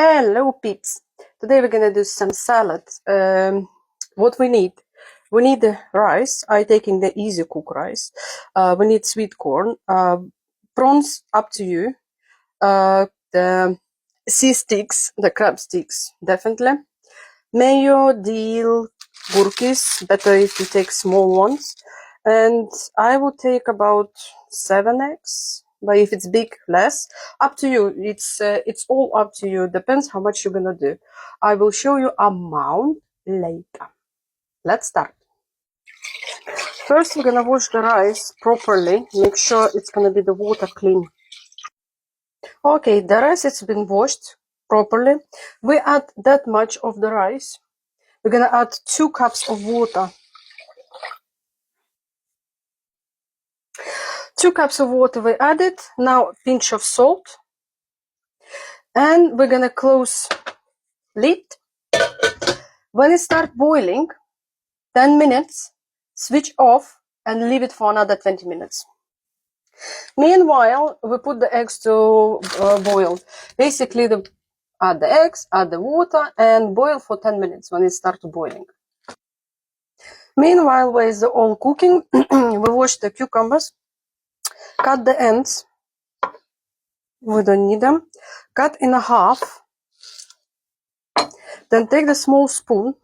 Hello peeps! Today we're gonna do some salad. What we need the rice. I'm taking the easy cook rice. We need sweet corn, prawns up to you, the sea sticks, the crab sticks definitely, mayo, dill, gurkis, better if you take small ones, and I would take about 7 eggs, but if it's big, less. Up to you. It's all up to you. Depends how much you're gonna do. I will show you amount later. Let's start. First we're gonna wash the rice properly. Make sure it's gonna be the water clean. Okay, the rice has been washed properly. We add that much of the rice. We're gonna add 2 cups of water. 2 cups of water we added. Now pinch of salt. And we're gonna close lid. When it starts boiling, 10 minutes, switch off and leave it for another 20 minutes. Meanwhile, we put the eggs to boil. Basically, add the eggs, add the water, and boil for 10 minutes when it starts boiling. Meanwhile, while it's all cooking, we wash the cucumbers, cut the ends. We don't need them. Cut in half. Then take the small spoon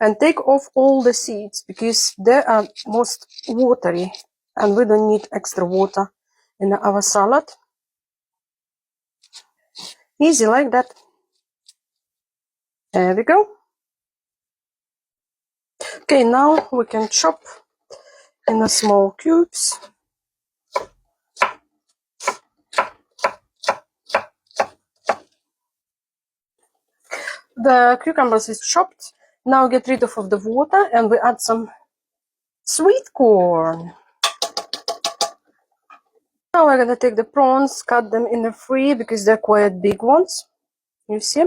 and take off all the seeds because they are most watery and we don't need extra water in our salad. Easy like that. There we go. Okay, now we can chop in the small cubes. The cucumbers is chopped. Now get rid of the water and we add some sweet corn. Now we're gonna take the prawns, cut them in the 3 because they're quite big ones. You see?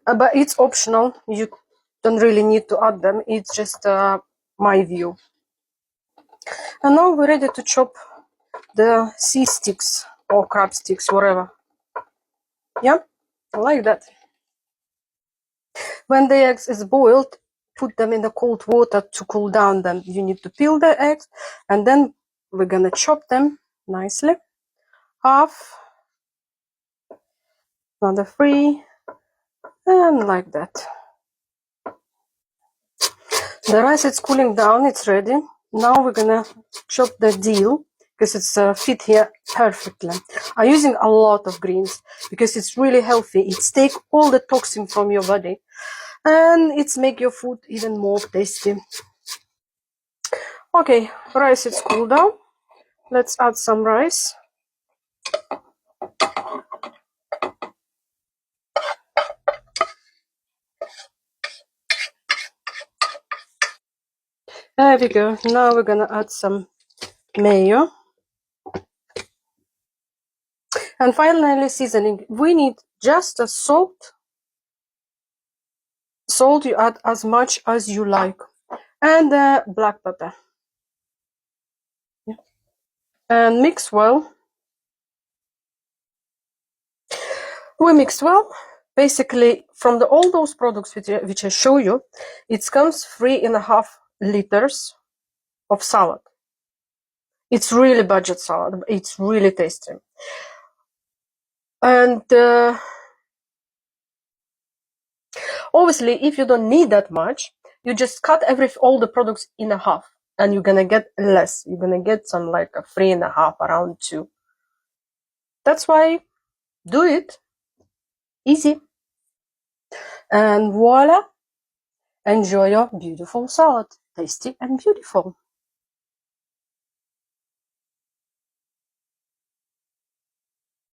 But it's optional. You don't really need to add them. It's just my view. And now we're ready to chop the sea sticks or crab sticks, whatever. Yeah, like that. When the eggs is boiled, put them in the cold water to cool down them. You need to peel the eggs and then we're gonna chop them nicely. Half, another 3, and like that. The rice is cooling down, it's ready. Now we're gonna chop the dill because it's fit here perfectly. I'm using a lot of greens because it's really healthy. It's take all the toxin from your body and it's make your food even more tasty. Okay, rice is cooled down. Let's add some rice. There we go. Now we're gonna add some mayo. And finally seasoning. We need just a salt. Salt you add as much as you like. And black pepper. Yeah. And mix well. We mix well. Basically, from all those products which I show you, it comes 3.5 liters of salad. It's really budget salad. It's really tasty. And obviously, if you don't need that much, you just cut all the products in half, and you're gonna get less. You're gonna get some like a 3.5, around 2. That's why do it. Easy. And voila! Enjoy your beautiful salad. Tasty and beautiful.